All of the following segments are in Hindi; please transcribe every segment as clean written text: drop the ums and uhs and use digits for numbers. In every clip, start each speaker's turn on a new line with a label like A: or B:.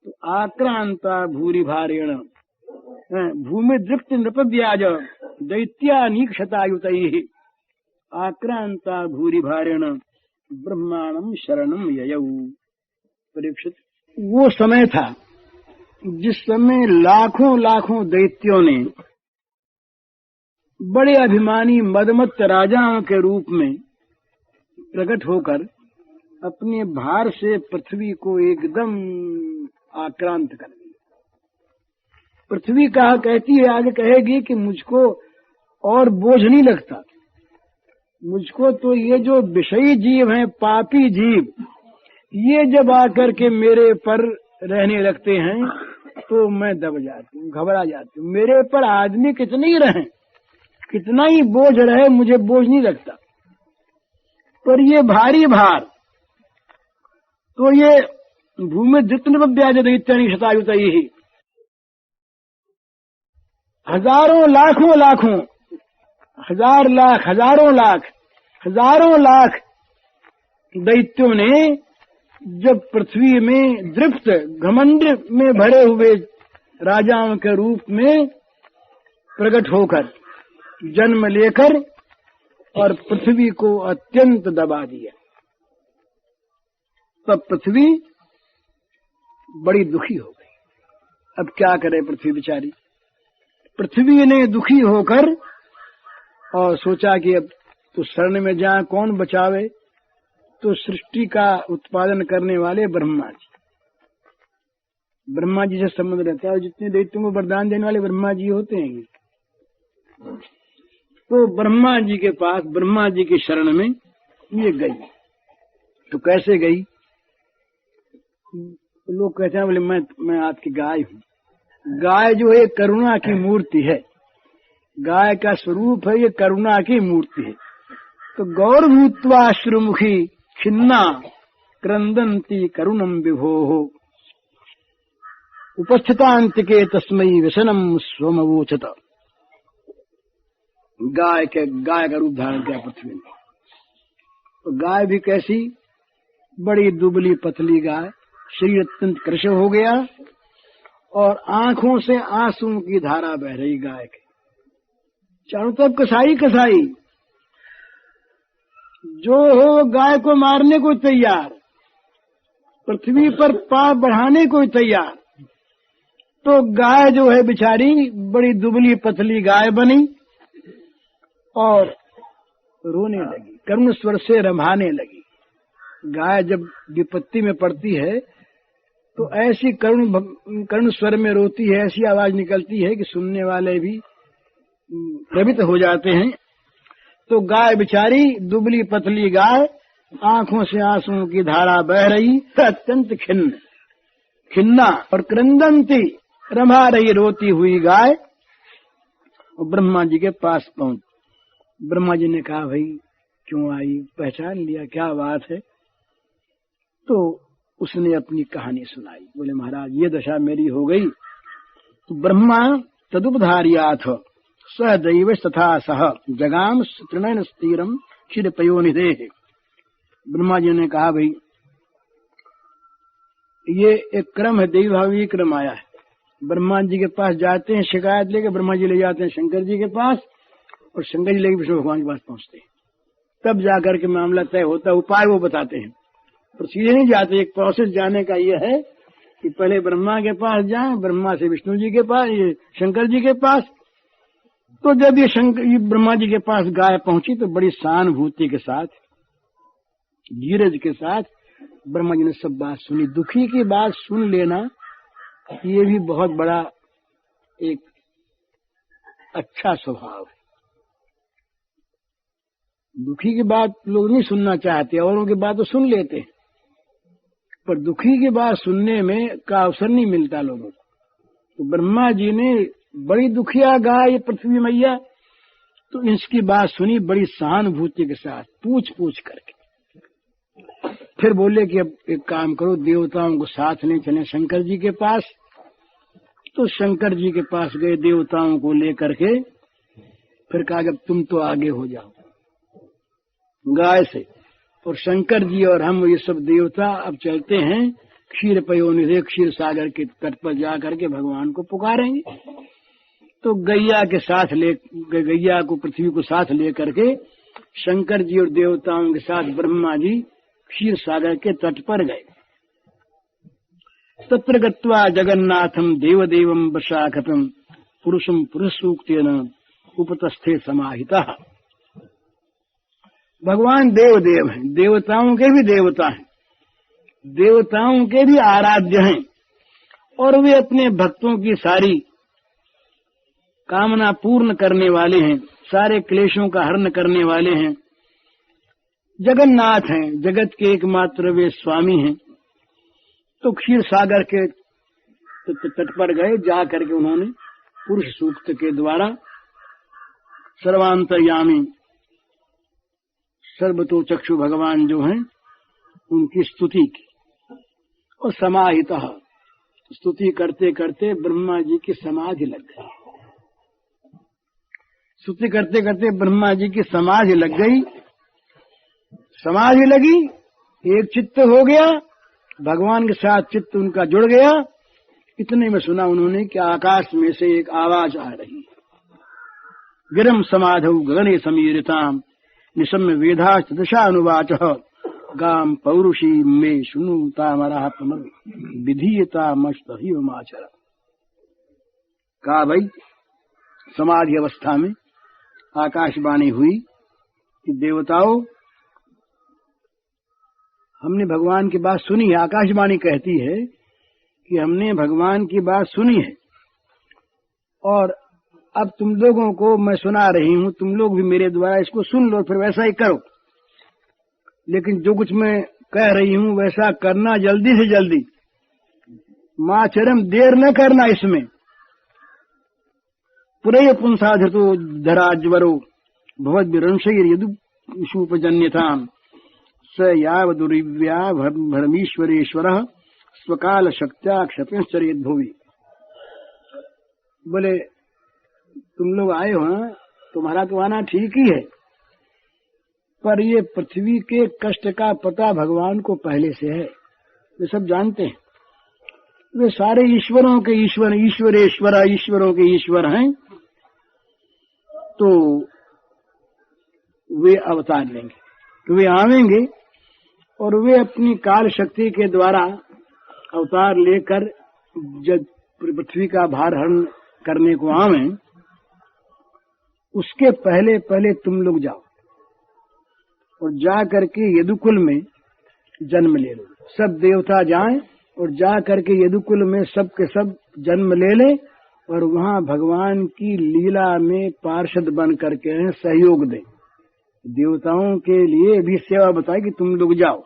A: तो आक्रांता भूरि भारेण भूमि दृप्त नृपव्याज दैत्यानीक्षतायुतैः आक्रांता भूरि भारेण ब्रह्माणम शरणम ययौ। परीक्षित, वो समय था जिस समय लाखों लाखों दैत्यों ने बड़े अभिमानी मदमत्त राजाओं के रूप में प्रकट होकर अपने भार से पृथ्वी को एकदम आक्रांत कर दिया। पृथ्वी कहा कहती है, आगे कहेगी कि मुझको और बोझ नहीं लगता, मुझको तो ये जो विषयी जीव हैं, पापी जीव, ये जब आकर के मेरे पर रहने लगते हैं तो मैं दब जाती हूँ, घबरा जाती हूँ। मेरे पर आदमी कितने ही रहें, कितना ही बोझ रहे, मुझे बोझ नहीं लगता। पर ये भारी भार, तो ये भूमि जितने ब्याज दैत्यानी शतायुत ही हजारों लाखों लाखों, हजार लाख, हजारों लाख, हजारों लाख दैत्यों ने जब पृथ्वी में दृप्त घमंड में भरे हुए राजाओं के रूप में प्रकट होकर जन्म लेकर और पृथ्वी को अत्यंत दबा दिया, तब पृथ्वी बड़ी दुखी हो गई। अब क्या करे पृथ्वी बेचारी। पृथ्वी ने दुखी होकर और सोचा कि अब तो शरण में जाए, कौन बचावे। तो सृष्टि का उत्पादन करने वाले ब्रह्मा जी, ब्रह्मा जी से संबंध रहता है, और जितने दैत्यों को वरदान देने वाले ब्रह्मा जी होते हैं। तो ब्रह्मा जी के पास, ब्रह्मा जी की शरण में ये गई। तो कैसे गई? लोग कहते हैं बोले मैं आपकी गाय हूँ। गाय जो है करुणा की मूर्ति है, गाय का स्वरूप है, ये करुणा की मूर्ति है। तो गौर भूत्वा श्रुमुखी खिन्ना क्रंदंती करुणम विभोः उपस्थितांतिके तस्मै व्यसनम स्वमवोचत। गाय का रूप धारण किया पृथ्वी ने। तो गाय भी कैसी, बड़ी दुबली पतली गाय, शरीर अत्यंत कृश हो गया और आंखों से आंसुओं की धारा बह रही गाय के, चारों तरफ कसाई कसाई, जो हो गाय को मारने को तैयार, पृथ्वी पर पाप बढ़ाने को तैयार। तो गाय जो है बेचारी बड़ी दुबली पतली गाय बनी और रोने लगी, करुण स्वर से रमाने लगी। गाय जब विपत्ति में पड़ती है तो ऐसी करुण स्वर में रोती है, ऐसी आवाज निकलती है कि सुनने वाले भी प्रभावित हो जाते हैं। तो गाय बेचारी दुबली पतली गाय, आंखों से आंसुओं की धारा बह रही, अत्यंत खिन्ना और क्रंदंती, रमा रही रोती हुई गाय और ब्रह्मा जी के पास पहुंच। ब्रह्मा जी ने कहा, भाई क्यों आई, पहचान लिया, क्या बात है? तो उसने अपनी कहानी सुनाई। बोले महाराज ये दशा मेरी हो गई। तो ब्रह्मा तदुपधार्याथ स दैव तथा सह जगाम तृणयन स्थिरम क्षीर पयोनिधे। ब्रह्मा जी ने कहा, भाई ये एक क्रम है, देवी भावी क्रम आया है। ब्रह्मा जी के पास जाते हैं, शिकायत लेकर ब्रह्मा जी ले जाते हैं शंकर जी के पास, और शंकर जी लेकर विष्णु भगवान के पास पहुंचते हैं। तब जाकर के मामला तय होता है, उपाय वो बताते हैं, पर सीधे नहीं जाते। एक प्रोसेस जाने का ये है कि पहले ब्रह्मा के पास जाएं, ब्रह्मा से विष्णु जी के पास, ये शंकर जी के पास। तो जब ये ब्रह्मा जी के पास गाय पहुंची तो बड़ी सहानुभूति के साथ, धीरज के साथ ब्रह्मा जी ने सब बात सुनी। दुखी की बात सुन लेना ये भी बहुत बड़ा एक अच्छा स्वभाव है। दुखी की बात लोग नहीं सुनना चाहते, औरों की बात तो सुन लेते हैं, पर दुखी की बात सुनने में का अवसर नहीं मिलता लोगों को। तो ब्रह्मा जी ने बड़ी दुखिया गाय पृथ्वी मैया, तो इसकी बात सुनी बड़ी सहानुभूति के साथ, पूछ पूछ करके। फिर बोले कि अब एक काम करो, देवताओं को साथ ले चले शंकर जी के पास। तो शंकर जी के पास गए देवताओं को लेकर के। फिर कहा कि अब तुम तो आगे हो जाओ गाय से, और शंकर जी और हम ये सब देवता अब चलते हैं क्षीर पयोनिधे क्षीर सागर के तट पर जाकर के भगवान को पुकारेंगे। तो गैया के साथ गैया को पृथ्वी को साथ लेकर के शंकर जी और देवताओं के साथ ब्रह्मा जी क्षीर सागर के तट पर गए। तत्र गत्वा जगन्नाथम देवदेवम वशाखतम पुरुषम पुरुष सूक्तेन उपतस्थे समाहितः। भगवान देवदेव हैं, देवताओं के भी देवता हैं, देवताओं के भी आराध्य हैं, और वे अपने भक्तों की सारी कामना पूर्ण करने वाले हैं, सारे क्लेशों का हरण करने वाले हैं। जगन्नाथ हैं, जगत के एकमात्र वे स्वामी हैं। तो क्षीर सागर के तट पर गए, जा करके उन्होंने पुरुष सूक्त के द्वारा सर्वांतर्यामी सर्वतो चक्षु भगवान जो हैं उनकी स्तुति की। और समाहितः स्तुति करते करते ब्रह्मा जी की समाधि लग गई। स्तुति करते करते ब्रह्मा जी की समाधि लग गई। समाधि लगी, एक चित्त हो गया, भगवान के साथ चित्त उनका जुड़ गया। इतने में सुना उन्होंने कि आकाश में से एक आवाज आ रही है, गिरम समाधौ गगने समीरिताम निशम्य वेदाश्च दशानुवाच गाम पौरुषी में शुनुतामरः पुनर् विधीयतामस्तहिमाचर। कहा भाई समाधि अवस्था में आकाशवाणी हुई कि देवताओं, हमने भगवान की बात सुनी है। आकाशवाणी कहती है कि हमने भगवान की बात सुनी है और अब तुम लोगों को मैं सुना रही हूं, तुम लोग भी मेरे द्वारा इसको सुन लो, फिर वैसा ही करो। लेकिन जो कुछ मैं कह रही हूं वैसा करना जल्दी से जल्दी, माचरम देर न करना इसमें। पुरय पुंसाधतो धराज्वरो भवद्भिरंशैर यदुषूपजन्यताम स यावदुरिव्या भरमीश्वरेश्वरः स्वकाल शक्त्या क्षपिंश्चरेद भुवि। बोले तुम लोग आए हो, तुम्हारा तो आना ठीक ही है, पर ये पृथ्वी के कष्ट का पता भगवान को पहले से है, वे सब जानते हैं। वे सारे ईश्वरों के ईश्वर, ईश्वरेश्वर, ईश्वरों के ईश्वर हैं। तो वे अवतार लेंगे, तो वे आवेंगे और वे अपनी काल शक्ति के द्वारा अवतार लेकर जब पृथ्वी का भार हरण करने को आवें, उसके पहले पहले तुम लोग जाओ और जा करके यदुकुल में जन्म ले लो। सब देवता जाएं और जा करके यदुकुल में सब के सब जन्म ले लें और वहां भगवान की लीला में पार्षद बन करके सहयोग दें। देवताओं के लिए भी सेवा बताए कि तुम लोग जाओ।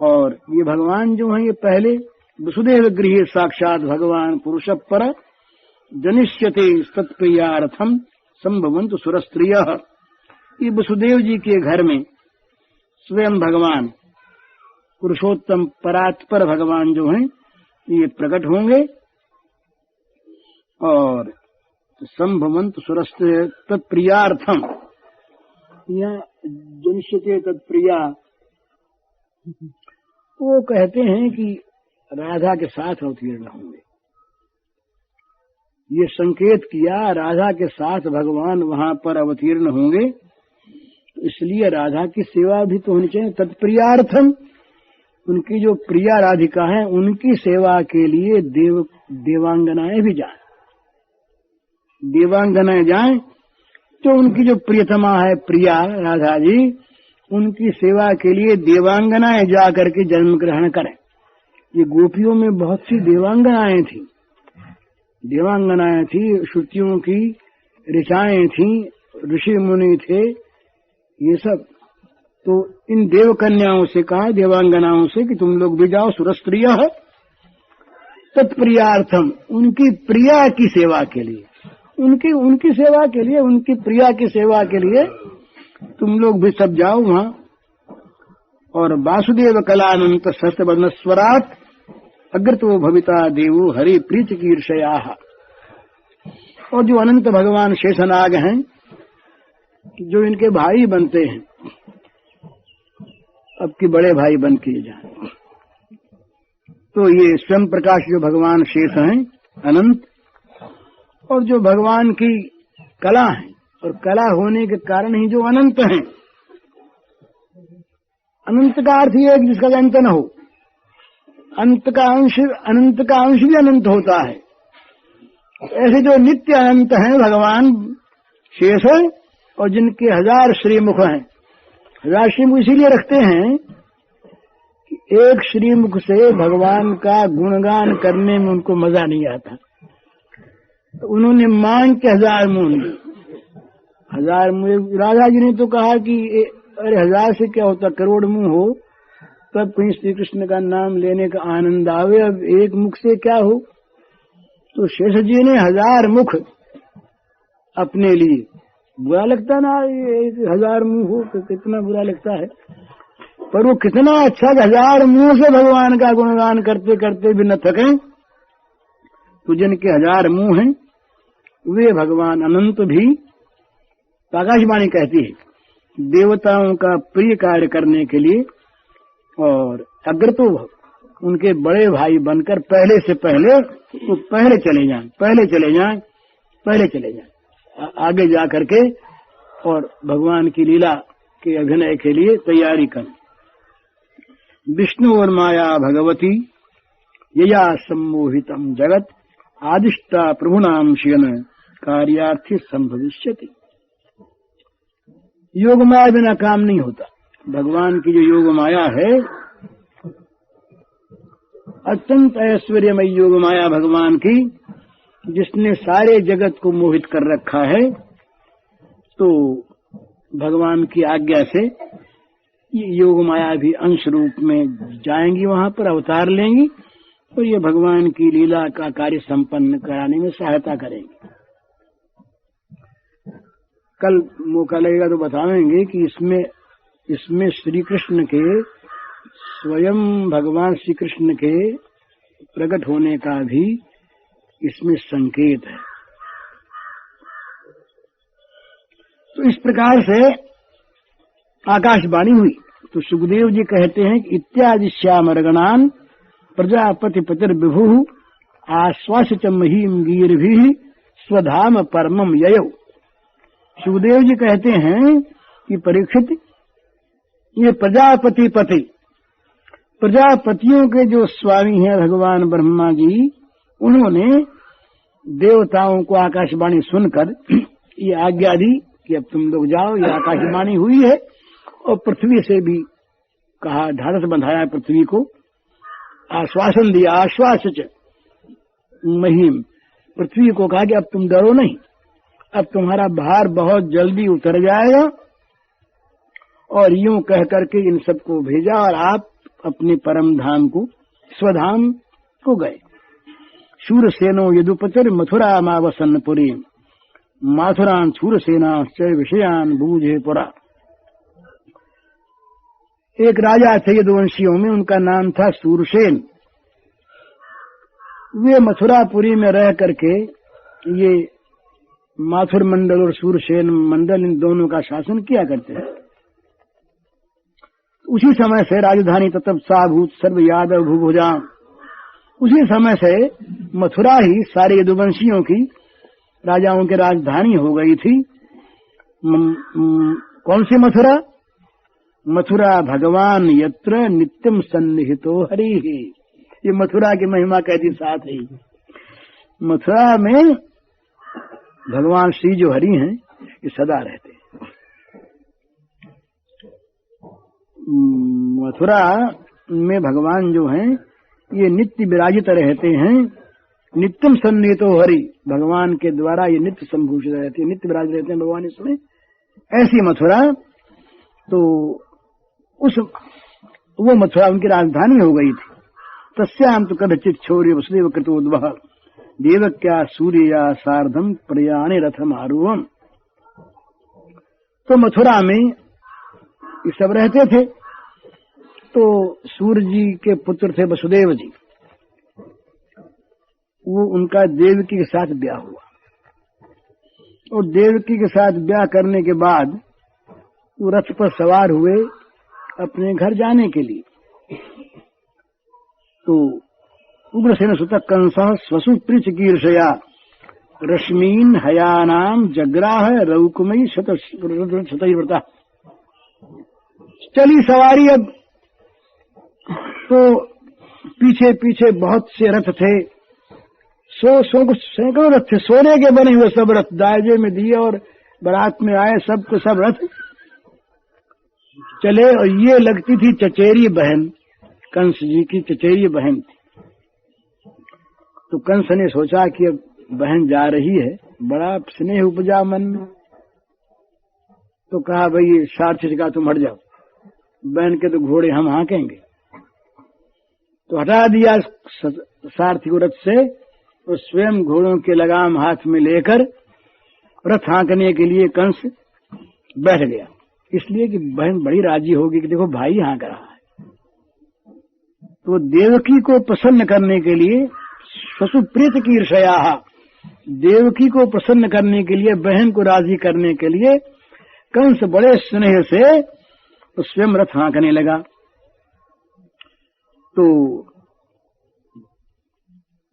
A: और ये भगवान जो हैं ये पहले वसुदेव गृहे साक्षात भगवान पुरुष पर जनिष्यते तत्प्रियार्थम संभवन्तु सुरस्त्रियः। ये वसुदेव जी के घर में स्वयं भगवान पुरुषोत्तम परात्पर भगवान जो हैं ये प्रकट होंगे और संभवन्तु सुरस्त्रियः तत्प्रियार्थम, या जनिष्यते तत्प्रिया, वो कहते हैं कि राधा के साथ अवतीर्ण होंगे। ये संकेत किया राधा के साथ भगवान वहां पर अवतीर्ण होंगे, तो इसलिए राधा की सेवा भी तो होनी चाहिए। तत्प्रियार्थम, उनकी जो प्रिया राधिका है उनकी सेवा के लिए देवांगनाएं भी जाएं। देवांगनाएं जाएं तो उनकी जो प्रियतमा है प्रिया राधा जी, उनकी सेवा के लिए देवांगनाएं जा करके जन्म ग्रहण करें। ये गोपियों में बहुत सी देवांगनाएं थी, देवांगनाएं थी, श्रुतियों की ऋचाएं थी, ऋषि मुनि थे, ये सब। तो इन देव कन्याओं से कहा, देवांगनाओं से, कि तुम लोग भी जाओ सुरस्त्रियः तत्प्रियार्थम, उनकी प्रिया की सेवा के लिए, उनकी सेवा के लिए, उनकी प्रिया की सेवा के लिए तुम लोग भी सब जाओ वहां। और वासुदेव कलानंत सहस्रवदनस्वरात् अग्रतो भविता देवो हरि प्रीति कीर्षया। और जो अनंत भगवान शेषनाग हैं, जो इनके भाई बनते हैं, अब की बड़े भाई बन के जाए। तो ये स्वयं प्रकाश जो भगवान शेष हैं अनंत, और जो भगवान की कला है, और कला होने के कारण ही जो अनंत हैं। अनंत का अर्थ ये है जिसका अंत न हो। अंत का अंश, अनंत का अंश भी अनंत होता है। ऐसे जो नित्य अनंत हैं भगवान शेष है, और जिनके 1000 श्रीमुख हैं। 1000 श्रीमुख इसीलिए रखते हैं कि एक श्रीमुख से भगवान का गुणगान करने में उनको मजा नहीं आता, तो उन्होंने मांग के 1000 मुंह लिए। 1000 मुंह, राधा जी ने तो कहा कि अरे 1000 से क्या होता, करोड़ मुंह हो तब कहीं श्री कृष्ण का नाम लेने का आनंद आवे, अब एक मुख से क्या हो। तो शेष जी ने 1000 मुख अपने लिए। बुरा लगता ना, 1000 मुंह हो तो कितना बुरा लगता है, पर वो कितना अच्छा 1000 मुंह से भगवान का गुणगान करते करते भी न थके। तो जिनके 1000 मुंह हैं वे भगवान अनंत भी। आकाशवाणी कहती है देवताओं का प्रिय कार्य करने के लिए, और अगर तो उनके बड़े भाई बनकर पहले से पहले वो पहले चले जाएं, पहले चले जाएं, पहले चले जाएं, आगे जा करके और भगवान की लीला के अभिनय के लिए तैयारी करें। विष्णु और माया भगवती यया सम्मोहितम जगत आदिष्टा प्रभुनाम शियन कार्यार्थी संभविष्यति। योग माया बिना काम नहीं होता। भगवान की जो योग माया है, अत्यंत ऐश्वर्यमय योग माया भगवान की, जिसने सारे जगत को मोहित कर रखा है। तो भगवान की आज्ञा से ये योग माया भी अंश रूप में जाएंगी, वहां पर अवतार लेंगी, और ये भगवान की लीला का कार्य संपन्न कराने में सहायता करेंगे। कल मौका लगेगा तो बताएंगे कि इसमें श्री कृष्ण के, स्वयं भगवान श्री कृष्ण के प्रकट होने का भी इसमें संकेत है। तो इस प्रकार से आकाशवाणी हुई। तो सुखदेव जी कहते हैं कि इत्यादि श्यामरगणान प्रजापति पतिर्विभु आश्वास च महीम गीर्भिः स्वधाम परमम ययौ। सुखदेव जी कहते हैं कि परीक्षित, ये प्रजापति पति, प्रजापतियों के जो स्वामी हैं भगवान ब्रह्मा जी, उन्होंने देवताओं को आकाशवाणी सुनकर ये आज्ञा दी कि अब तुम लोग जाओ। ये आकाशवाणी हुई है, और पृथ्वी से भी कहा, ढाढ़स बंधाया पृथ्वी को, आश्वासन दिया, आश्वास च महीम, पृथ्वी को कहा कि अब तुम डरो नहीं, अब तुम्हारा भार बहुत जल्दी उतर जाएगा। और यूं कह करके इन सबको भेजा, और आप अपने परम धाम को, स्वधाम को गए। शूरसेनो यदुपतिर मथुरा मावसन्नपुरी माथुरान शूरसेना विषयान बूझे पुरा। एक राजा थे यदुवंशियों में, उनका नाम था शूरसेन। वे मथुरापुरी में रह करके ये माथुर मंडल और शूरसेन मंडल, इन दोनों का शासन किया करते थे। उसी समय से राजधानी ततप्सा भूत सर्व यादव भूभुजा, उसी समय से मथुरा ही सारे यदुवंशियों की, राजाओं की राजधानी हो गई थी। कौन सी मथुरा? मथुरा भगवान यत्र नित्यम सन्निहितो हरि। ये मथुरा की महिमा कहती साथ ही, मथुरा में भगवान श्री जो हरि हैं ये सदा रहते हैं। मथुरा में भगवान जो हैं ये नित्य विराजित रहते हैं। नित्यम सन्निहितो हरि, भगवान के द्वारा ये नित्य संभूषित रहते हैं, नित्य विराजित रहते हैं भगवान इसमें। ऐसी मथुरा, तो वो मथुरा उनकी राजधानी हो गई थी। तस्याम तो कदाचित छौर्य वसुदेव कृतोद्वह देवक्या सूर्या सार्धम प्रयाणे रथम आरूढ़म। तो मथुरा में ये सब रहते थे। तो सूर्य जी के पुत्र थे वसुदेव जी, वो उनका देवकी के साथ ब्याह हुआ, और देवकी के साथ ब्याह करने के बाद वो रथ पर सवार हुए अपने घर जाने के लिए। तो उग्रसेन सुत कंसः स्वसु प्रीच कीर्षया रश्मीन हयानाम जग्राह रौकुमयी शतैर्व्रता। चली सवारी। अब तो पीछे पीछे बहुत से रथ थे, सैकड़ों रथ थे, सोने के बने हुए सब रथ दायजे में दिए और बारात में आए सबको सब रथ चले। और ये लगती थी चचेरी बहन, कंस जी की चचेरी बहन थी। तो कंस ने सोचा कि अब बहन जा रही है, बड़ा स्नेह उपजा मन में। तो कहा भाई सारथी का तुम हट जाओ, बहन के तो घोड़े हम हाँकेंगे। तो हटा दिया सारथी को रथ से, और स्वयं घोड़ों के लगाम हाथ में लेकर रथ हाँकने के लिए कंस बैठ गया। इसलिए कि बहन बड़ी राजी होगी कि देखो भाई हाँक रहा है। तो देवकी को प्रसन्न करने के लिए स्वसुप्रीत कीर्षया, देवकी को प्रसन्न करने के लिए, बहन को राजी करने के लिए कंस बड़े स्नेह से स्वयं रथ हाँकने लगा। तो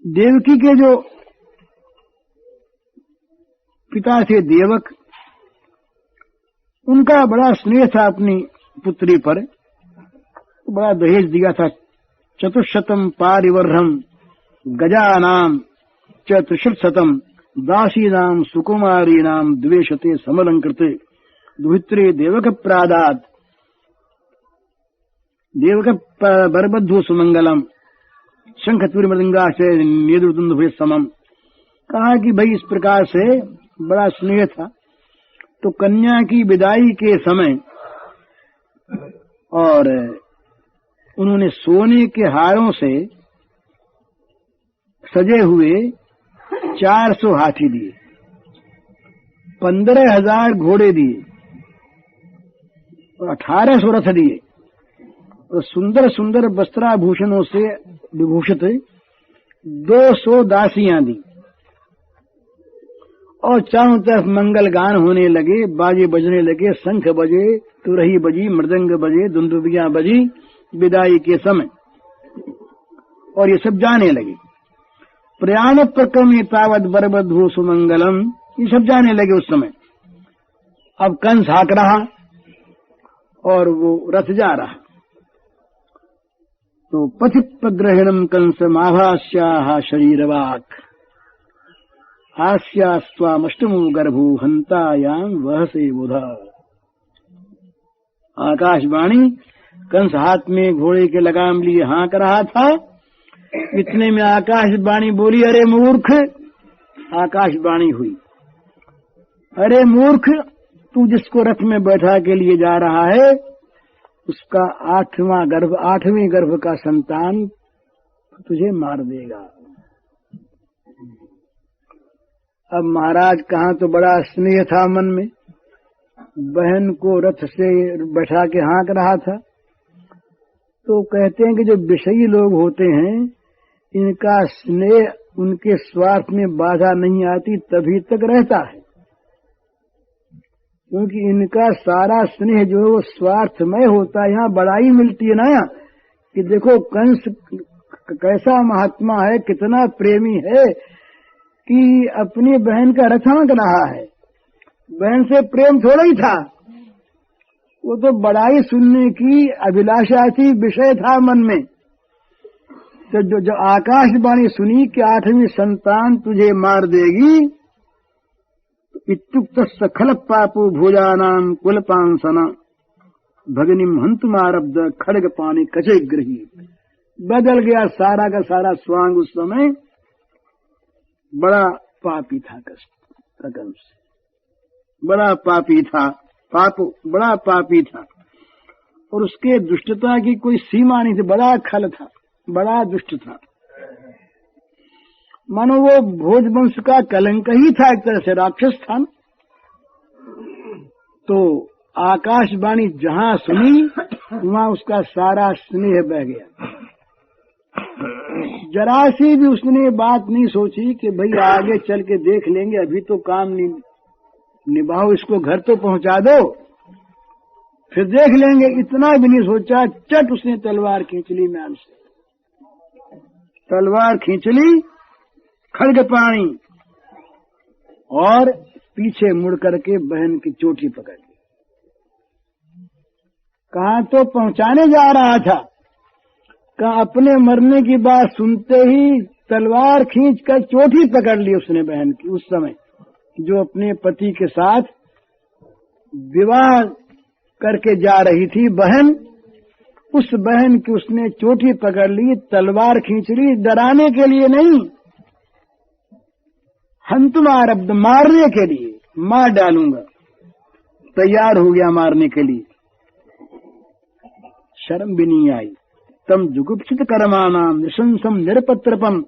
A: देवकी के जो पिता थे देवक, उनका बड़ा स्नेह था अपनी पुत्री पर, बड़ा दहेज दिया था। 400 पारिवर्हम गजानाम च 300 दासीनाम सुकुमारीनाम द्वेषते समलंकृते दुहित्रे देवक प्रादात देवक बरबद्धु सुमंगलम शंखतुर मृदंगाश्चर्य नेदुर्दुंदुभे समम। कहा कि भाई इस प्रकार से बड़ा स्नेह था। तो कन्या की विदाई के समय और उन्होंने सोने के हारों से सजे हुए 400 हाथी दिए, 15,000 घोड़े दिए और 1800 रथ दिए, और सुंदर सुंदर वस्त्राभूषणों से विभूषित 200 दासियां दी। और चारों तरफ मंगल गान होने लगे, बाजे बजने लगे, शंख बजे, तुरही बजी, मृदंग बजे, दुंदुबियां बजी विदाई के समय, और ये सब जाने लगे। प्रयाण प्रक्रमे तावत बरबद्धु सुमंगलम, ये सब जाने लगे उस समय। अब कंस हाँक रहा और वो रथ जा रहा। तो पथि प्रग्रहणम कंस माभास्या शरीरवाक हास्यास्वामष्टमो गर्भो हंतायाम वह से बुध। आकाशवाणी, कंस हाथ में घोड़े के लगाम लिए हाँक रहा था। इतने में आकाशवाणी बोली, अरे मूर्ख। आकाशवाणी हुई, अरे मूर्ख, तू जिसको रथ में बैठा के लिए जा रहा है उसका 8वें गर्भ का संतान तुझे मार देगा। अब महाराज कहाँ तो बड़ा स्नेह था मन में, बहन को रथ से बैठा के हाँक रहा था। तो कहते हैं कि जो विषयी लोग होते हैं, इनका स्नेह उनके स्वार्थ में बाधा नहीं आती तभी तक रहता है, क्योंकि इनका सारा स्नेह जो है वो स्वार्थमय होता है। यहाँ बड़ाई मिलती है ना कि देखो कंस कैसा महात्मा है, कितना प्रेमी है कि अपनी बहन का रथ हाँक रहा है। बहन से प्रेम थोड़ा ही था, वो तो बड़ाई सुनने की अभिलाषा थी, विषय था मन में। तो जो आकाशवाणी सुनी कि 8वीं संतान तुझे मार देगी, इत्युक्त सखल पापो भुजानाम कुलपांसना भगनिम हंतुमारब्ध खड़ग पानी कचे ग्रही। बदल गया सारा का सारा स्वांग। उस समय बड़ा पापी था कंस, बड़ा पापी था, बड़ा पापी था, और उसके दुष्टता की कोई सीमा नहीं थी। बड़ा खल था, बड़ा दुष्ट था, मानो वो भोजवंश का कलंक ही था, एक तरह से राक्षस था। तो आकाशवाणी जहां सुनी वहां उसका सारा स्नेह बह गया। जरा सी भी उसने बात नहीं सोची कि भाई आगे चल के देख लेंगे, अभी तो काम निभाओ, इसको घर तो पहुंचा दो। फिर देख लेंगे। इतना भी नहीं सोचा, चट उसने तलवार खींच ली म्यान से, तलवार खींच ली, खड्ग पाणी, और पीछे मुड़ करके बहन की चोटी पकड़ ली। कहाँ तो पहुंचाने जा रहा था, कहाँ अपने मरने की बात सुनते ही तलवार खींचकर चोटी पकड़ ली उसने बहन की। उस समय जो अपने पति के साथ विवाह करके जा रही थी बहन, उस बहन की उसने चोटी पकड़ ली, तलवार खींच ली, डराने के लिए नहीं, हंतुमारब्ध, मारने के लिए, मार डालूंगा, तैयार हो गया मारने के लिए। शर्म भी नहीं आई। तम जुगुप्सित कर्माणाम निशंसम निरपत्रपम,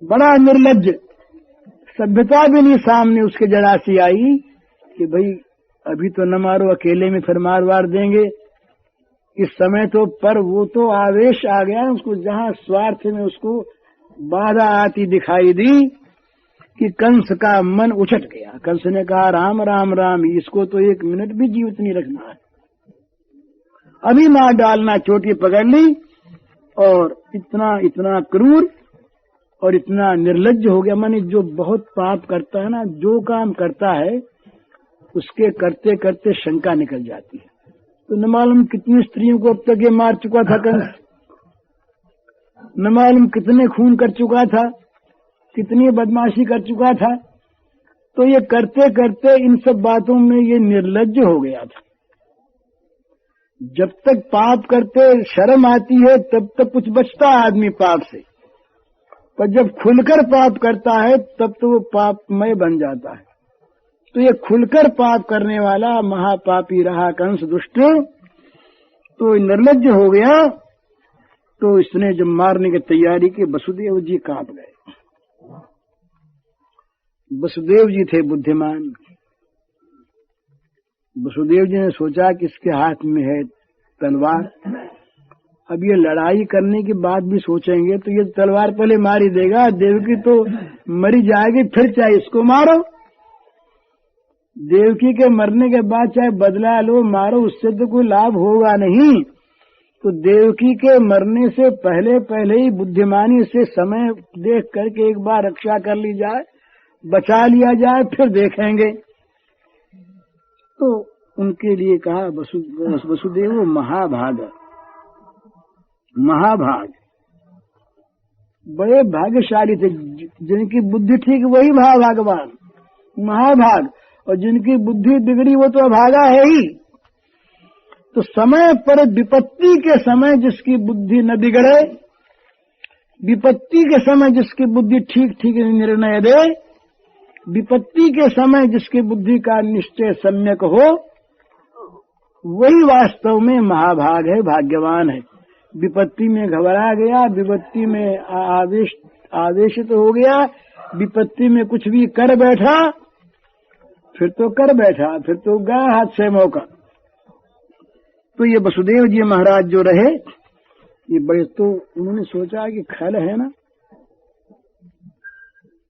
A: बड़ा निर्लज्ज, सभ्यता भी नहीं सामने उसके जरा सी आई कि भाई अभी तो न मारो, अकेले में फिर मार देंगे। इस समय तो, पर वो तो आवेश आ गया उसको, जहां स्वार्थ में उसको बाधा आती दिखाई दी कि कंस का मन उछट गया। कंस ने कहा राम राम राम, इसको तो 1 मिनट भी जीवित नहीं रखना है, अभी मार डालना। चोटी पकड़ ली, और इतना क्रूर और इतना निर्लज्ज हो गया। माने जो बहुत पाप करता है ना, जो काम करता है उसके करते करते शंका निकल जाती है। तो न मालूम कितनी स्त्रियों को अब तक ये मार चुका था कंस, न मालूम कितने खून कर चुका था, कितनी बदमाशी कर चुका था। तो ये करते करते इन सब बातों में ये निर्लज्ज हो गया था। जब तक पाप करते शर्म आती है तब तक कुछ बचता है आदमी पाप से, पर जब खुलकर पाप करता है तब तो वो पापमय बन जाता है। तो ये खुलकर पाप करने वाला महापापी रहा कंस दुष्ट, तो निर्लज्ज हो गया। तो इसने जब मारने की तैयारी की, वसुदेव जी कांप गए। वसुदेव जी थे बुद्धिमान। वसुदेव जी ने सोचा कि इसके हाथ में है तलवार, अब ये लड़ाई करने की बात भी सोचेंगे तो ये तलवार पहले मार ही देगा, देवकी तो मरी जाएगी, फिर चाहे इसको मारो। देवकी के मरने के बाद चाहे बदला लो, मारो, उससे तो कोई लाभ होगा नहीं। तो देवकी के मरने से पहले पहले ही बुद्धिमानी से समय देख करके एक बार रक्षा कर ली जाए, बचा लिया जाए, फिर देखेंगे। तो उनके लिए कहा वसुदेव महाभाग, महाभाग, बड़े भाग्यशाली थे। जिनकी बुद्धि ठीक वही भागवान, महाभाग, और जिनकी बुद्धि बिगड़ी वो तो अभागा है ही। तो समय पर विपत्ति के समय जिसकी बुद्धि न बिगड़े, विपत्ति के समय जिसकी बुद्धि ठीक ठीक निर्णय दे, विपत्ति के समय जिसकी बुद्धि का निश्चय सम्यक हो, वही वास्तव में महाभाग है, भाग्यवान है। विपत्ति में घबरा गया, विपत्ति में आवेशित हो गया, विपत्ति में कुछ भी कर बैठा, फिर तो कर बैठा, फिर तो गया हाथ से मौका। तो ये वसुदेव जी महाराज जो रहे, ये बड़े, तो उन्होंने सोचा कि खल है ना,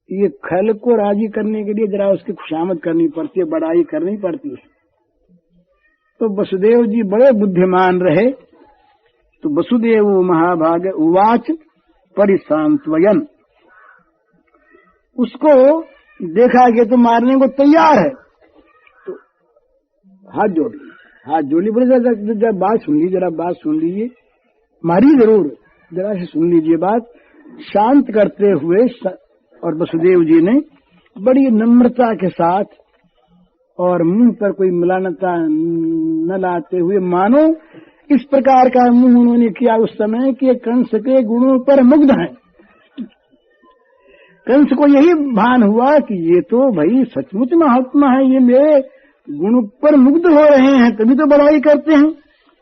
A: ये खल को राजी करने के लिए जरा उसकी खुशामद करनी पड़ती है, बड़ाई करनी पड़ती है। तो वसुदेव जी बड़े बुद्धिमान रहे। तो वसुदेव महाभाग उवाच परिसांत्वयन्, उसको देखा कि तो मारने को तैयार है, तो हाथ जोड़ी, बोले जरा बात सुन लीजिए, जरा बात सुन लीजिए, मारी जरूर, जरा से सुन लीजिए बात। शांत करते हुए और वसुदेव जी ने बड़ी नम्रता के साथ और मुंह पर कोई मिलानता न लाते हुए, मानो इस प्रकार का मुंह उन्होंने किया उस समय कि कंस के गुणों पर मुग्ध है। कंस को यही भान हुआ कि ये तो भाई सचमुच महात्मा है, ये मेरे गुण पर मुग्ध हो रहे हैं, तभी तो बड़ाई करते हैं।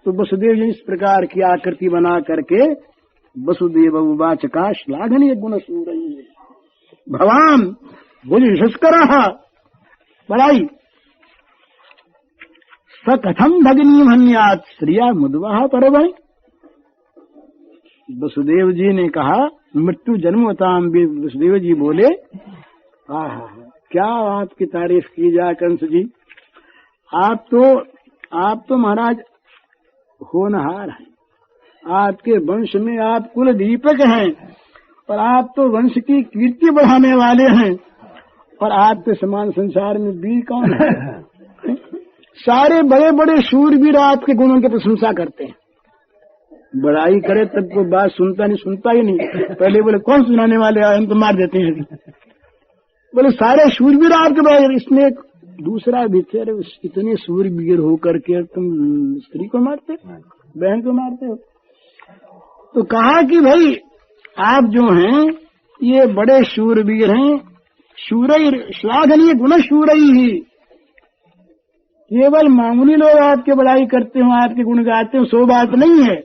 A: तो वसुदेव जी इस प्रकार की आकृति बना करके वसुदेव उवाच का श्लाघनीय गुण सुन रही है। भवान भुज शुष्कर बड़ाई स कथम भगिनी हन्यात श्रिया मुद्वा परवै। वसुदेव जी ने कहा, मृत्यु जन्मताम, वसुदेव जी बोले, क्या आपकी तारीफ की जाए कंस जी, आप तो आप तो महाराज होनहार हैं, आपके वंश में आप कुल दीपक हैं, और आप तो वंश की कीर्ति बढ़ाने वाले हैं, और आपके समान संसार में वीर कौन है? सारे बड़े बड़े शूरवीर आपके गुणों की प्रशंसा करते हैं, बड़ाई करे तब कोई बात सुनता ही नहीं। पहले बोले कौन सुनाने वाले आए, हम तो मार देते हैं। बोले सारे शूरवीर आपके बड़े। इसमें एक दूसरा भी थे, इतने शूरवीर होकर के तुम स्त्री को मारते, बहन को मारते हो। तो कहा कि भाई आप जो हैं ये बड़े शूरवीर हैं, शूरई श्लाघनीय गुण शूरई ही। केवल मामूली लोग आपके बड़ाई करते हो, आपके गुण गाते हो, सो बात नहीं है।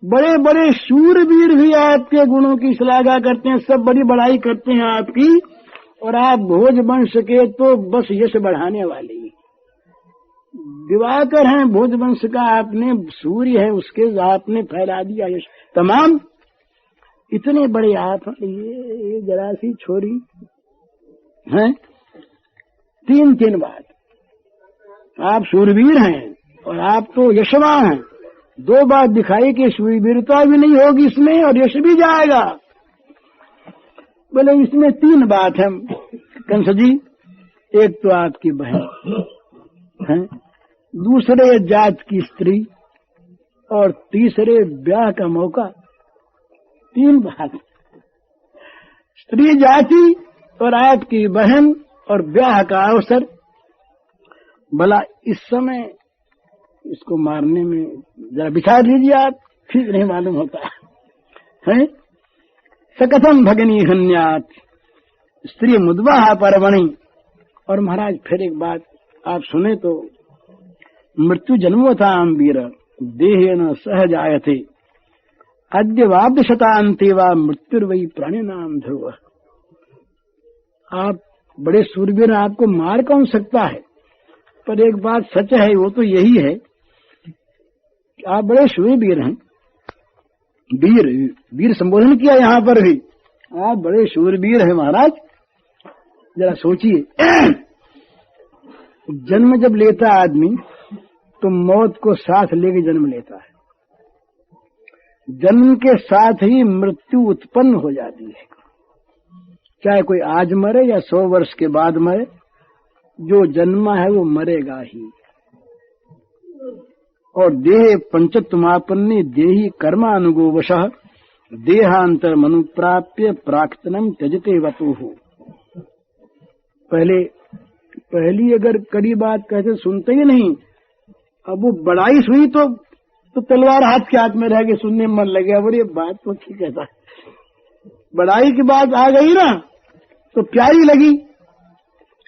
A: बड़े बड़े शूरवीर भी आपके गुणों की श्लाघा करते हैं, सब बड़ी बड़ाई करते हैं आपकी। और आप भोज वंश के तो बस यश बढ़ाने वाले ही। दिवाकर हैं भोज वंश का, आपने सूर्य है उसके आपने फैला दिया यश तमाम। इतने बड़े आप ये जरा सी छोरी हैं। तीन बात, आप शूरवीर हैं और आप तो यशवान हैं। दो बात दिखाई कि शूरवीरता भी नहीं होगी इसमें और यश भी जाएगा। बोले इसमें तीन बात है कंस जी, एक तो आपकी बहन है, दूसरे जात की स्त्री, और तीसरे ब्याह का मौका। तीन बात, स्त्री जाति और आपकी बहन और ब्याह का अवसर। भला इस समय इसको मारने में जरा विचार लीजिए आप, ठीक नहीं मालूम होता है। सकथम भगनी हन्यात स्त्री मुद्वाहा परवणी। और महाराज फिर एक बात आप सुने तो, मृत्यु जन्मोताम वीर देहेन सहजायते अद्य वाब्द शतान्ते वा मृत्युर्वै प्राणिनाम ध्रुव। आप बड़े सूरवीर, आपको मार कौन सकता है? पर एक बात सच है, वो तो यही है कि आप बड़े शूरवीर हैं। वीर संबोधन किया यहाँ पर भी, आप बड़े शूरवीर हैं महाराज। जरा सोचिए, जन्म जब लेता आदमी तो मौत को साथ लेके जन्म लेता है। जन्म के साथ ही मृत्यु उत्पन्न हो जाती है, चाहे कोई आज मरे या 100 वर्ष के बाद मरे, जो जन्मा है वो मरेगा ही। और देह पंचत्वमापन्ने देही कर्मानुगोवशः देहांतर मनुप्राप्य प्राक्तनम त्यजते वपुः। पहली अगर कड़ी बात कहते सुनते ही नहीं। अब वो बड़ाई सुनी तो तलवार हाथ के हाथ में रह गई, सुनने में मन लगे। अब ये बात तो ठीक है, बड़ाई की बात आ गई ना तो प्यारी लगी,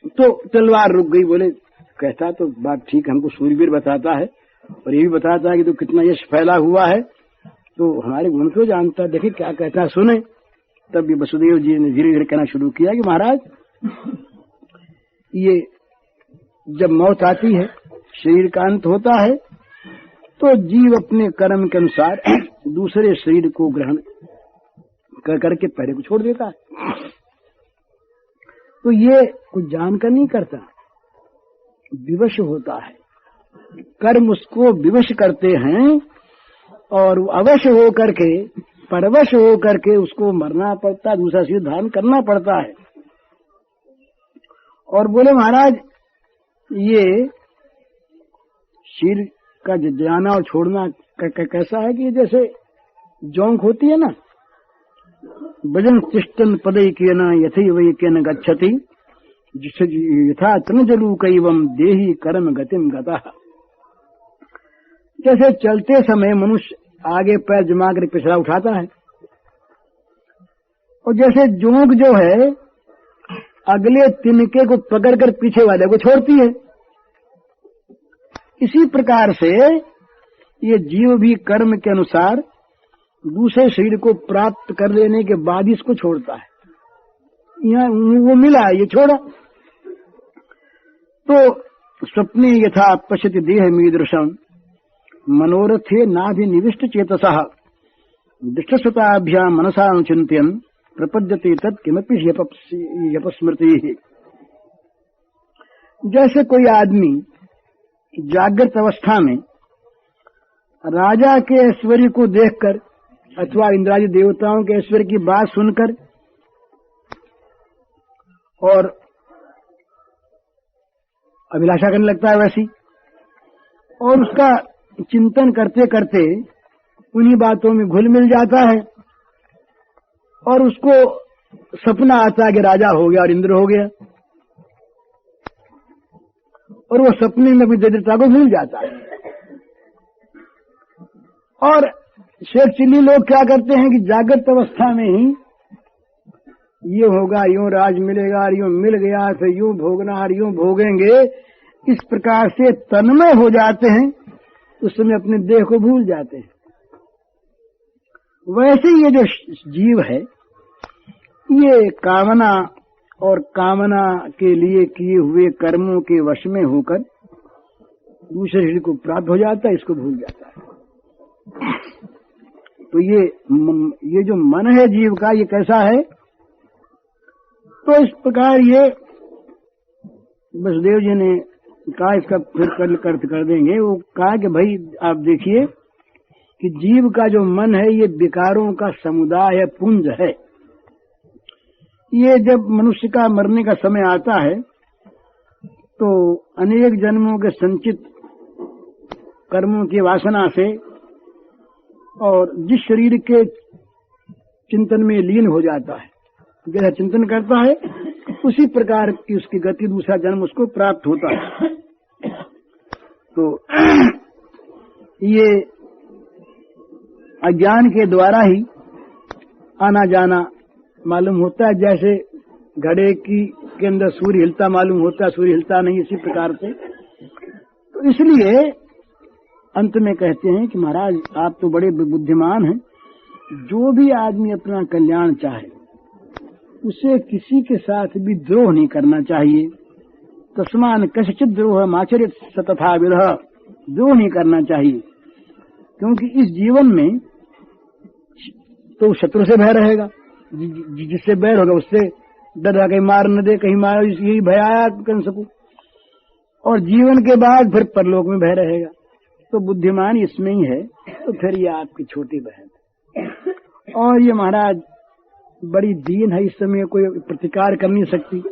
A: तो तलवार रुक गई। बोले कहता तो बात ठीक, हमको सूरवीर बताता है और ये भी बताता है कि तो कितना यश फैला हुआ है, तो हमारे गुण को जानता है, देखिए क्या कहता है सुने। तब ये वसुदेव जी ने धीरे धीरे कहना शुरू किया कि महाराज ये जब मौत आती है, शरीर का अंत होता है, तो जीव अपने कर्म के अनुसार दूसरे शरीर को ग्रहण करके पहले को छोड़ देता है। तो ये कुछ जानकर नहीं करता, विवश होता है। कर्म उसको विवश करते हैं और अवश्य हो करके, परवश हो करके उसको मरना पड़ता है, दूसरा शरीर धारण करना पड़ता है। और बोले महाराज ये शरीर का जाना और छोड़ना कैसा है कि जैसे जोंक होती है ना, भजन तिष्ठन पदई के न यथि वही के न गच्छति यथा तनजलू कैवम देही कर्म गतिम गता। जैसे चलते समय मनुष्य आगे पैर जमा कर पिछड़ा उठाता है, और जैसे जोंक जो है अगले तिनके को पकड़कर पीछे वाले को छोड़ती है, इसी प्रकार से ये जीव भी कर्म के अनुसार दूसरे शरीर को प्राप्त कर लेने के बाद इसको छोड़ता है। यहाँ वो मिला, ये छोड़ा। तो स्वप्ने यथा पश्यति देह मीदृशम मनोरथे नाभिनिविष्ट चेतसः दृष्टसताभ्याम मनसानुचिंत्यन प्रपद्यते तत् किमपि यपस्मृति। जैसे कोई आदमी जागृत अवस्था में राजा के ऐश्वर्य को देखकर अथवा इंद्रादि देवताओं के ऐश्वर्य की बात सुनकर और अभिलाषा करने लगता है वैसी, और उसका चिंतन करते करते उन्हीं बातों में घुल मिल जाता है और उसको सपना आता है कि राजा हो गया और इंद्र हो गया, और वो सपने में भी दरिद्रता को भूल जाता है। और शेख चिल्ली लोग क्या करते हैं कि जागृत अवस्था में ही ये होगा, यूं राज मिलेगा, और यूं मिल गया तो यूं भोगना, और यूं भोगेंगे, इस प्रकार से तन्मय हो जाते हैं, उस समय अपने देह को भूल जाते हैं। वैसे ये जो जीव है ये कामना और कामना के लिए किए हुए कर्मों के वश में होकर दूसरे शरीर को प्राप्त हो जाता है, इसको भूल जाता है। तो ये जो मन है जीव का, ये कैसा है? तो इस प्रकार ये वसुदेव जी ने कहा, इसका फिर कर देंगे। वो कहा कि भाई आप देखिए कि जीव का जो मन है ये विकारों का समुदाय है, पुंज है। ये जब मनुष्य का मरने का समय आता है तो अनेक जन्मों के संचित कर्मों की वासना से और जिस शरीर के चिंतन में लीन हो जाता है, जैसा चिंतन करता है उसी प्रकार की उसकी गति दूसरा जन्म उसको प्राप्त होता है। तो ये अज्ञान के द्वारा ही आना जाना मालूम होता है। जैसे घड़े के अंदर सूर्य हिलता मालूम होता है, सूर्य हिलता नहीं, इसी प्रकार से। तो इसलिए अंत में कहते हैं कि महाराज आप तो बड़े बुद्धिमान हैं, जो भी आदमी अपना कल्याण चाहे उसे किसी के साथ भी द्रोह नहीं करना चाहिए। तस्मान कश्चित द्रोह माचरित सतथा विरह, द्रोह नहीं करना चाहिए, क्योंकि इस जीवन में तो शत्रु से भय रहेगा, जिससे बैर होगा उससे डर रहा, कहीं मार न दे, कहीं मार, यही भय आया कंस को। और जीवन के बाद फिर परलोक में भय रहेगा। तो बुद्धिमान इसमें ही है। तो फिर ये आपकी छोटी बहन और ये महाराज बड़ी दीन है, इस समय कोई प्रतिकार कर नहीं सकती।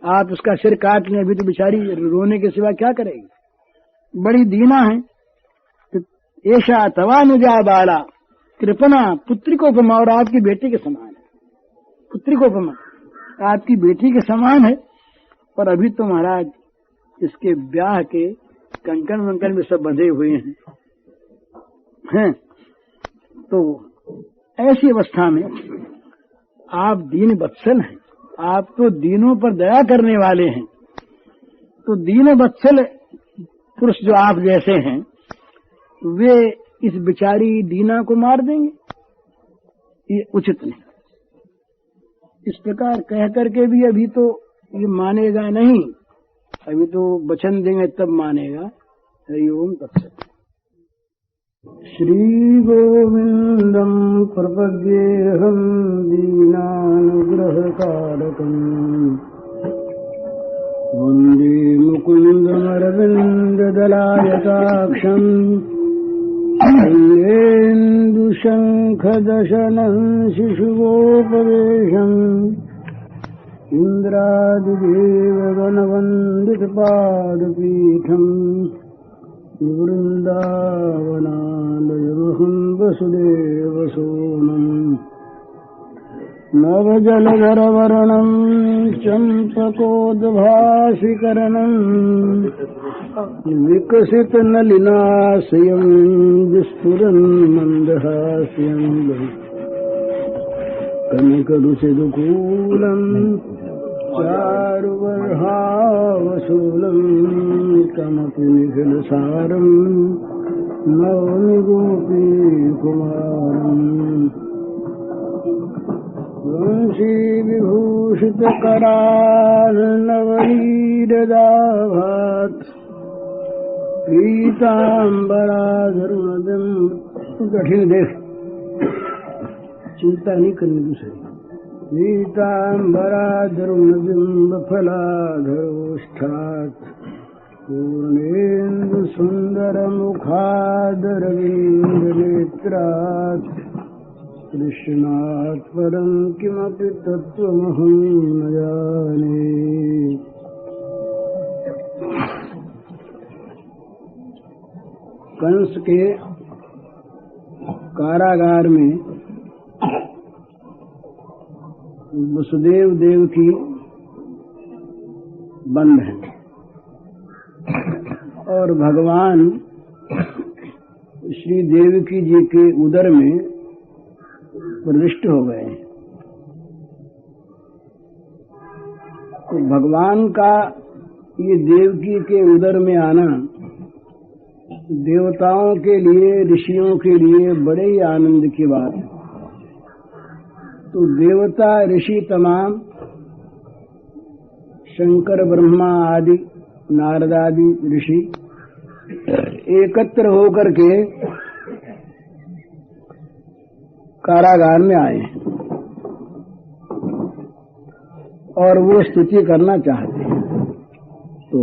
A: आप उसका सिर काट लें, अभी तो बेचारी रोने के सिवा क्या करेगी, बड़ी दीना है। तो ऐसा तवानुजा बाला कृपना पुत्री को उपमा, और आपकी बेटी के समान है। पुत्री को उपमा आपकी बेटी के समान है। और अभी तो महाराज इसके ब्याह के कंकण वंकण में सब बंधे हुए हैं। तो ऐसी अवस्था में आप दीन वत्सल हैं, आप तो दीनों पर दया करने वाले हैं। तो दीन वत्सल पुरुष जो आप जैसे हैं वे इस बेचारी दीना को मार देंगे, ये उचित नहीं। इस प्रकार कह करके भी अभी तो ये मानेगा नहीं, अभी तो वचन देंगे तब मानेगा। हरि ओम तत्सत्। श्री गोविंदम प्रपद्येहम दीनानुग्रह कारकम वंदे मुकुंदमरविंद दलायताक्षम शंखदशनं शिशुगोपवेशम् इन्द्रादिदेवगणवन्दितपादपीठम् वृन्दावनालयमहं वसुदेवसूनम् नवजलधरवर्णं चम्पकोद्भासिकरणम् विकसितनलिनाशयं विस्फुरन् मन्दहास्यम् कनकरुचिदुकूलम् चारुवर्हावशूलम् कमपि निखिलसारम् नौमि गोपीकुमारम् वंशीविभूषितकरार्णवनीरदाभात् पीताम्बराधरुणदम्। कठिन देख, चिंता नहीं करनी दूसरी। पीताम्बराधरुणबिम्बफलाधरोष्ठात् पूर्णेन्दु सुन्दरमुखादरविन्दनेत्रात् कृष्णात् परं किमपि तत्त्वमहं न जाने। कंस के कारागार में वसुदेव देवकी बंद है और भगवान श्री देवकी जी के उदर में प्रविष्ट हो गए हैं। तो भगवान का ये देवकी के उदर में आना देवताओं के लिए, ऋषियों के लिए बड़े ही आनंद की बात है। तो देवता, ऋषि तमाम, शंकर, ब्रह्मा आदि, नारद आदि ऋषि एकत्र होकर के कारागार में आए और वो स्तुति करना चाहते हैं। तो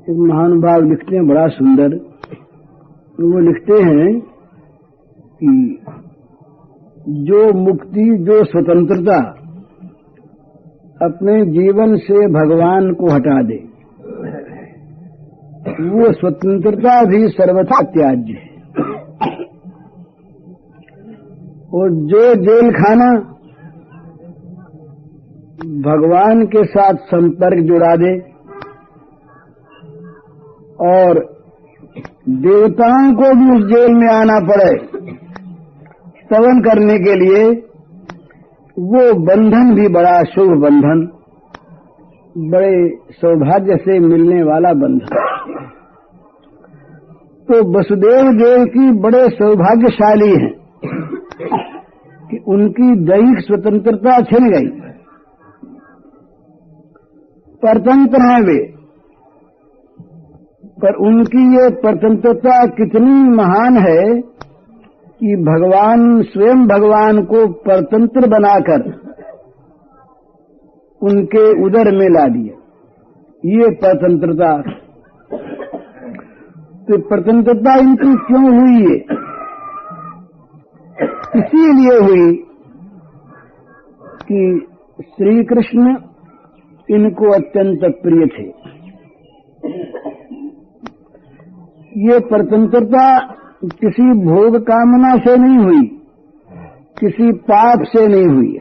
A: एक महानुभाव लिखते हैं बड़ा सुंदर, वो लिखते हैं कि जो मुक्ति, जो स्वतंत्रता अपने जीवन से भगवान को हटा दे, वो स्वतंत्रता भी सर्वथा त्याज्य है। और जो जेल खाना भगवान के साथ संपर्क जुड़ा दे और देवताओं को भी उस जेल में आना पड़े स्तवन करने के लिए, वो बंधन भी बड़ा शुभ बंधन, बड़े सौभाग्य से मिलने वाला बंधन। तो वसुदेव देवकी बड़े सौभाग्यशाली हैं कि उनकी दैहिक स्वतंत्रता छिन गई, परतंत्र हैं वे। पर उनकी ये परतंत्रता कितनी महान है कि भगवान स्वयं भगवान को परतंत्र बनाकर उनके उदर में ला दिया। ये परतंत्रता, तो परतंत्रता इनकी क्यों हुई है? इसीलिए हुई कि श्री कृष्ण इनको अत्यंत प्रिय थे। ये परतंत्रता किसी भोग कामना से नहीं हुई, किसी पाप से नहीं हुई।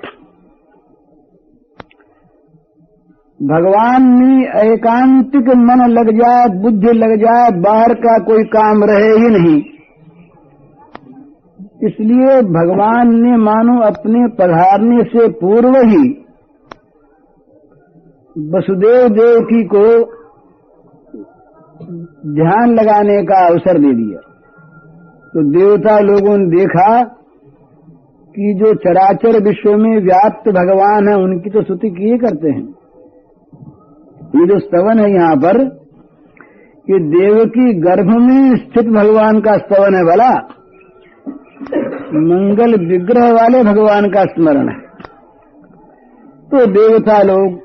A: भगवान में एकांतिक मन लग जाए, बुद्धि लग जाए, बाहर का कोई काम रहे ही नहीं। इसलिए भगवान ने मानो अपने पधारने से पूर्व ही वसुदेव देवकी को ध्यान लगाने का अवसर दे दिया। तो देवता लोगों ने देखा कि जो चराचर विश्व में व्याप्त भगवान है उनकी तो स्तुति किए करते हैं। ये जो स्तवन है यहाँ पर, ये देवकी गर्भ में स्थित भगवान का स्तवन है। भला मंगल विग्रह वाले भगवान का स्मरण है। तो देवता लोग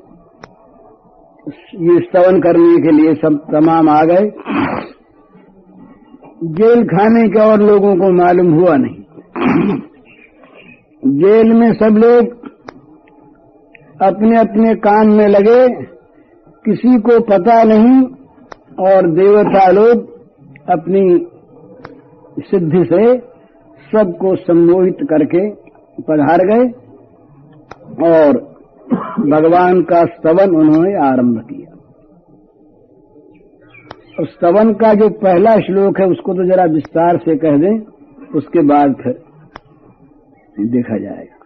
A: ये स्तवन करने के लिए सब तमाम आ गए। जेल खाने के और लोगों को मालूम हुआ नहीं। जेल में सब लोग अपने अपने काम में लगे, किसी को पता नहीं, और देवता लोग अपनी सिद्धि से सबको सम्मोहित करके पधार गए और भगवान का स्तवन उन्होंने आरंभ किया। और स्तवन का जो पहला श्लोक है उसको तो जरा विस्तार से कह दें, उसके बाद फिर देखा जाएगा।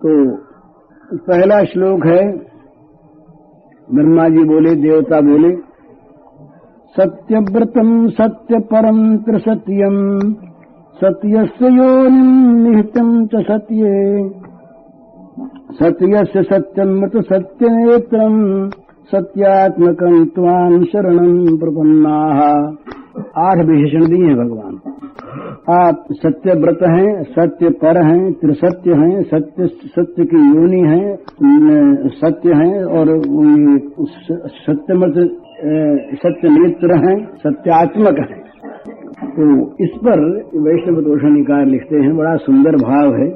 A: तो पहला श्लोक है, ब्रह्मा जी बोले, देवता बोले, सत्यव्रतम सत्य परम त्रिसत्यम सत्यस्य योनिं निहितं च सत्ये सत्यस्य सत्यमृत सत्यनेत्रं सत्यात्मकं त्वां शरणं प्रपन्नाः। 8 विशेषण दिए हैं भगवान। आप सत्य व्रत हैं, सत्य पर हैं, त्रिसत्य हैं, सत्य की योनि हैं, सत्य हैं और सत्यमत सत्य नेत्र हैं, सत्यात्मक हैं। तो इस पर वैष्णव तोषणिकार लिखते हैं, बड़ा सुंदर भाव है।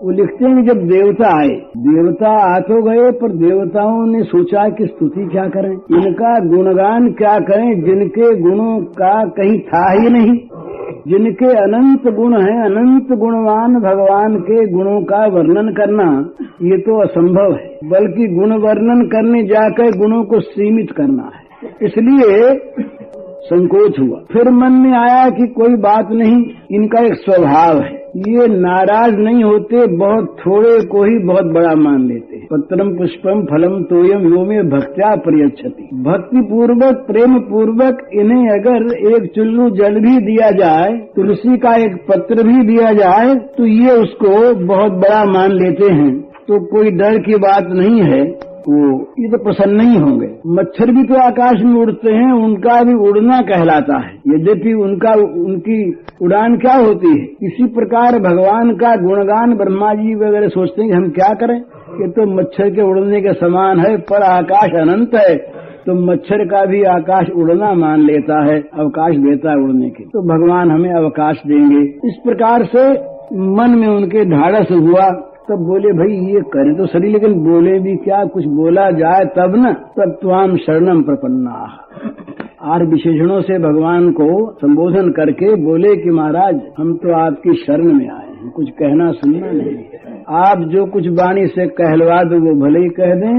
A: वो लिखते हैं कि जब देवता आए, देवता आ तो गए, पर देवताओं ने सोचा कि स्तुति क्या करें, इनका गुणगान क्या करें, जिनके गुणों का कहीं था ही नहीं, जिनके अनंत गुण हैं, अनंत गुणवान भगवान के गुणों का वर्णन करना ये तो असंभव है, बल्कि गुण वर्णन करने जाकर गुणों को सीमित करना है। इसलिए संकोच हुआ। फिर मन में आया कि कोई बात नहीं, इनका एक स्वभाव है, ये नाराज नहीं होते, बहुत थोड़े को ही बहुत बड़ा मान लेते हैं। पत्रम पुष्पम फलम तोयम यो में भक्त्या प्रयच्छति। भक्ति पूर्वक प्रेम पूर्वक इन्हें अगर एक चुल्लू जल भी दिया जाए, तुलसी का एक पत्र भी दिया जाए, तो ये उसको बहुत बड़ा मान लेते हैं। तो कोई डर की बात नहीं है, वो ये तो प्रसन्न ही होंगे। मच्छर भी तो आकाश में उड़ते हैं, उनका भी उड़ना कहलाता है, यद्यपि उनकी उड़ान क्या होती है। इसी प्रकार भगवान का गुणगान ब्रह्मा जी वगैरह सोचते हैं कि हम क्या करें, ये तो मच्छर के उड़ने के समान है, पर आकाश अनंत है, तो मच्छर का भी आकाश उड़ना मान लेता है, अवकाश देता है उड़ने के, तो भगवान हमें अवकाश देंगे। इस प्रकार से मन में उनके ढाढ़स हुआ। तब बोले भाई ये करे तो सही, लेकिन बोले भी क्या, कुछ बोला जाए तब न। तब त्वाम शरणम प्रपन्ना, 8 विशेषणों से भगवान को संबोधन करके बोले कि महाराज हम तो आपकी शरण में आए हैं, कुछ कहना सुनना नहीं है, आप जो कुछ वाणी से कहलवा दो वो भले ही कह दें,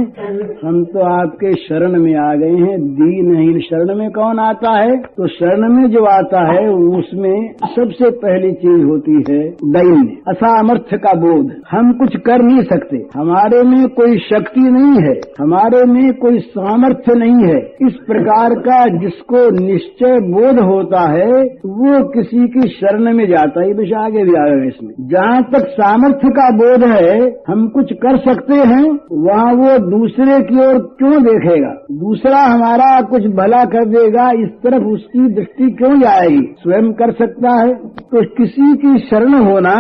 A: हम तो आपके शरण में आ गए हैं। दीनहीन शरण में कौन आता है, तो शरण में जो आता है उसमें सबसे पहली चीज होती है दैन्य, असामर्थ्य का बोध। हम कुछ कर नहीं सकते, हमारे में कोई शक्ति नहीं है, हमारे में कोई सामर्थ्य नहीं है। इस प्रकार का जिसको निश्चय बोध होता है वो किसी की शरण में जाता है। विषय आगे भी आएगा इसमें। जहाँ तक सामर्थ्य का बोध है, हम कुछ कर सकते हैं, वहाँ वो दूसरे की ओर क्यों देखेगा, दूसरा हमारा कुछ भला कर देगा, इस तरफ उसकी दृष्टि क्यों जाएगी, स्वयं कर सकता है। तो किसी की शरण होना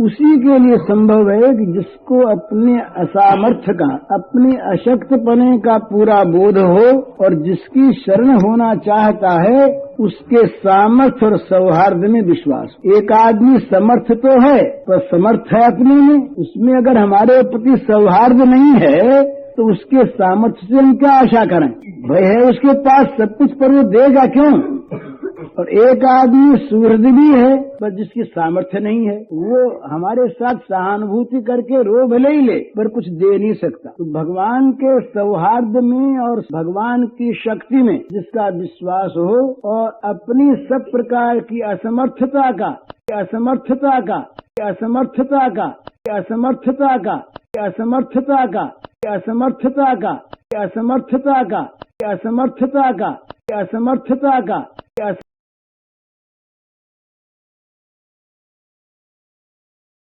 A: उसी के लिए संभव है कि जिसको अपने असामर्थ्य का, अपने अशक्तपने का पूरा बोध हो, और जिसकी शरण होना चाहता है उसके सामर्थ्य और सौहार्द में विश्वास। एक आदमी समर्थ तो है, पर समर्थ है अपने में, उसमें अगर हमारे प्रति सौहार्द नहीं है तो उसके सामर्थ्य से हम क्या आशा करें। भय है उसके पास सब कुछ, पर वो देगा क्यों। और एक आदमी सुहृद भी है, पर जिसकी सामर्थ्य नहीं है, वो हमारे साथ सहानुभूति करके रो भले ही ले, पर कुछ दे नहीं सकता। तो भगवान के सौहार्द में और भगवान की शक्ति में जिसका विश्वास हो, और अपनी सब प्रकार की असमर्थता का, असमर्थता का, असमर्थता का, असमर्थता का, असमर्थता का, असमर्थता का, असमर्थता का, असमर्थता का, असमर्थता का,